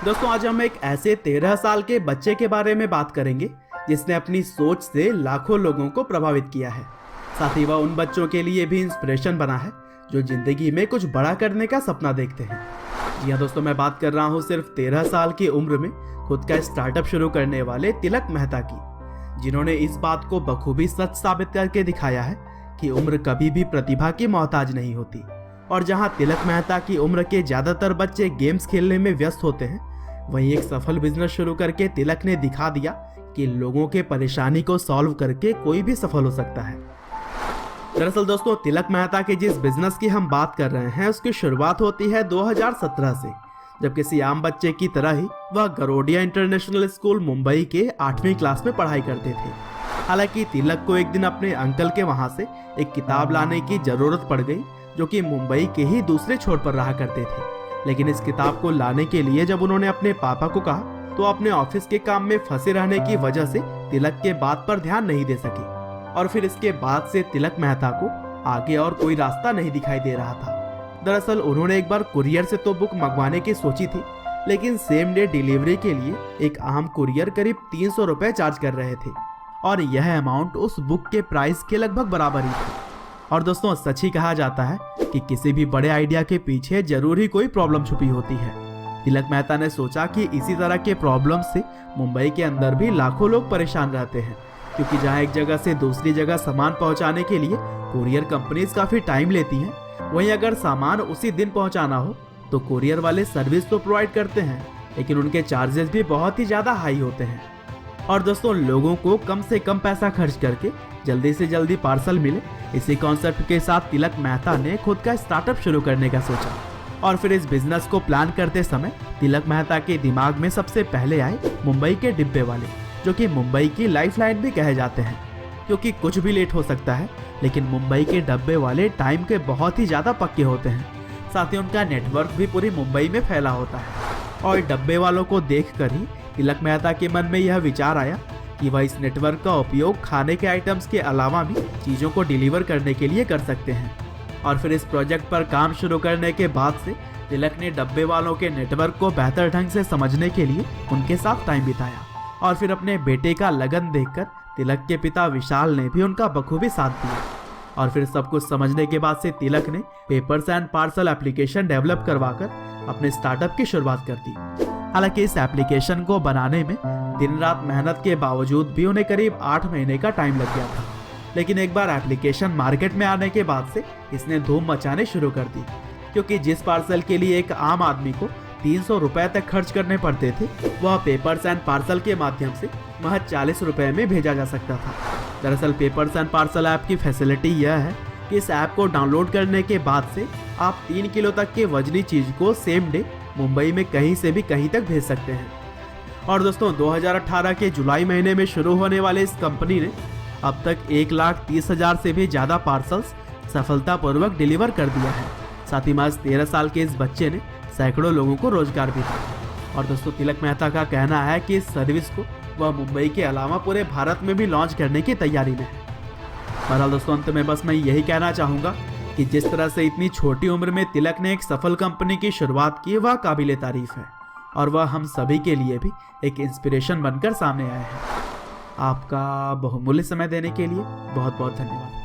दोस्तों आज हम एक ऐसे 13 साल के बच्चे के बारे में बात करेंगे जिसने अपनी सोच से लाखों लोगों को प्रभावित किया है। साथ ही वह उन बच्चों के लिए भी इंस्पिरेशन बना है जो जिंदगी में कुछ बड़ा करने का सपना देखते हैं। जी हाँ दोस्तों, मैं बात कर रहा हूँ सिर्फ 13 साल की उम्र में खुद का स्टार्टअप शुरू करने वाले तिलक मेहता की, जिन्होंने इस बात को बखूबी सच साबित करके दिखाया है कि उम्र कभी भी प्रतिभा की मोहताज नहीं होती। और जहां तिलक मेहता की उम्र के ज्यादातर बच्चे गेम्स खेलने में व्यस्त होते हैं, वहीं एक सफल बिजनेस शुरू करके तिलक ने दिखा दिया कि लोगों के परेशानी को सॉल्व करके कोई भी सफल हो सकता है। दरअसल दोस्तों, तिलक मेहता के जिस बिजनेस की हम बात कर रहे हैं उसकी शुरुआत होती है 2017 से, जब किसी आम बच्चे की तरह ही वह गरोडिया इंटरनेशनल स्कूल मुंबई के 8वीं क्लास में पढ़ाई करते थे। हालांकि तिलक को एक दिन अपने अंकल के वहां से एक किताब लाने की जरूरत पड़ गई जो कि मुंबई के ही दूसरे छोर पर रहा करते थे। लेकिन इस किताब को लाने के लिए जब उन्होंने अपने पापा को कहा तो अपने ऑफिस के काम में फंसे रहने की वजह से तिलक के बात पर ध्यान नहीं दे सकी, और फिर इसके बाद से तिलक मेहता को आगे और कोई रास्ता नहीं दिखाई दे रहा था। दरअसल उन्होंने एक बार कुरियर से तो बुक मंगवाने की सोची थी, लेकिन सेम डे डिलीवरी के लिए एक आम कुरियर करीब 300 रुपए चार्ज कर रहे थे, और यह अमाउंट उस बुक के प्राइस के लगभग बराबर ही था। और दोस्तों, सच ही कहा जाता है कि किसी भी बड़े आइडिया के पीछे जरूर ही कोई प्रॉब्लम छुपी होती है। तिलक मेहता ने सोचा कि इसी तरह के प्रॉब्लम से मुंबई के अंदर भी लाखों लोग परेशान रहते हैं, क्योंकि जहां एक जगह से दूसरी जगह सामान पहुंचाने के लिए कुरियर कंपनीज काफी टाइम लेती हैं, वहीं अगर सामान उसी दिन पहुंचाना हो तो कुरियर वाले सर्विस तो प्रोवाइड करते हैं, लेकिन उनके चार्जेस भी बहुत ही ज्यादा हाई होते हैं। और दोस्तों, लोगों को कम से कम पैसा खर्च करके जल्दी से जल्दी पार्सल मिले, इसी कॉन्सेप्ट के साथ तिलक मेहता ने खुद का स्टार्टअप शुरू करने का सोचा। और फिर इस बिजनेस को प्लान करते समय तिलक मेहता के दिमाग में सबसे पहले आए मुंबई के डिब्बे वाले, जो कि मुंबई की लाइफलाइन भी कहे जाते हैं, क्योंकि कुछ भी लेट हो सकता है लेकिन मुंबई के डब्बे वाले टाइम के बहुत ही ज्यादा पक्के होते हैं। साथ ही उनका नेटवर्क भी पूरी मुंबई में फैला होता है। और डब्बे वालों को देखकर ही तिलक मेहता के मन में यह विचार आया कि वह इस नेटवर्क का उपयोग खाने के आइटम्स के अलावा भी चीज़ों को डिलीवर करने के लिए कर सकते हैं। और फिर इस प्रोजेक्ट पर काम शुरू करने के बाद से तिलक ने डब्बे वालों के नेटवर्क को बेहतर ढंग से समझने के लिए उनके साथ टाइम बिताया। और फिर अपने बेटे का लगन देखकर तिलक के पिता विशाल ने भी उनका बखूबी साथ दिया। और फिर सब कुछ समझने के बाद से तिलक ने papers and parcel application develop करवाकर अपने स्टार्टअप की शुरुआत कर दी। हालांकि इस एप्लीकेशन को बनाने में दिन रात मेहनत के बावजूद भी उन्हें करीब 8 महीने का टाइम लग गया था। लेकिन एक बार एप्लीकेशन मार्केट में आने के बाद से इसने धूम मचाने शुरू कर दी, क्योंकि जिस पार्सल के लिए एक आम आदमी को 300 रुपए तक खर्च करने पड़ते थे, वह पेपर्स एंड पार्सल के माध्यम से महज 40 रुपए में भेजा जा सकता था। दरअसल पेपर्स एंड पार्सल ऐप की फैसिलिटी यह है कि इस ऐप को डाउनलोड करने के बाद से आप 3 किलो तक के वजनी चीज को सेम डे मुंबई में कहीं से भी कहीं तक भेज सकते हैं। और दोस्तों, 2018 के जुलाई महीने में शुरू होने वाले इस कंपनी ने अब तक 1,30,000 से भी ज्यादा पार्सल्स सफलतापूर्वक डिलीवर कर दिया है। साथ ही महज 13 साल के इस बच्चे ने सैकड़ों लोगों को रोजगार भी दिया। और दोस्तों, तिलक मेहता का कहना है कि इस सर्विस को वह मुंबई के अलावा पूरे भारत में भी लॉन्च करने की तैयारी में है। बहरहाल दोस्तों, अंत में बस मैं यही कहना चाहूँगा कि जिस तरह से इतनी छोटी उम्र में तिलक ने एक सफल कंपनी की शुरुआत की, वह काबिले तारीफ है, और वह हम सभी के लिए भी एक इंस्पिरेशन बनकर सामने आया है। आपका बहुमूल्य समय देने के लिए बहुत बहुत धन्यवाद।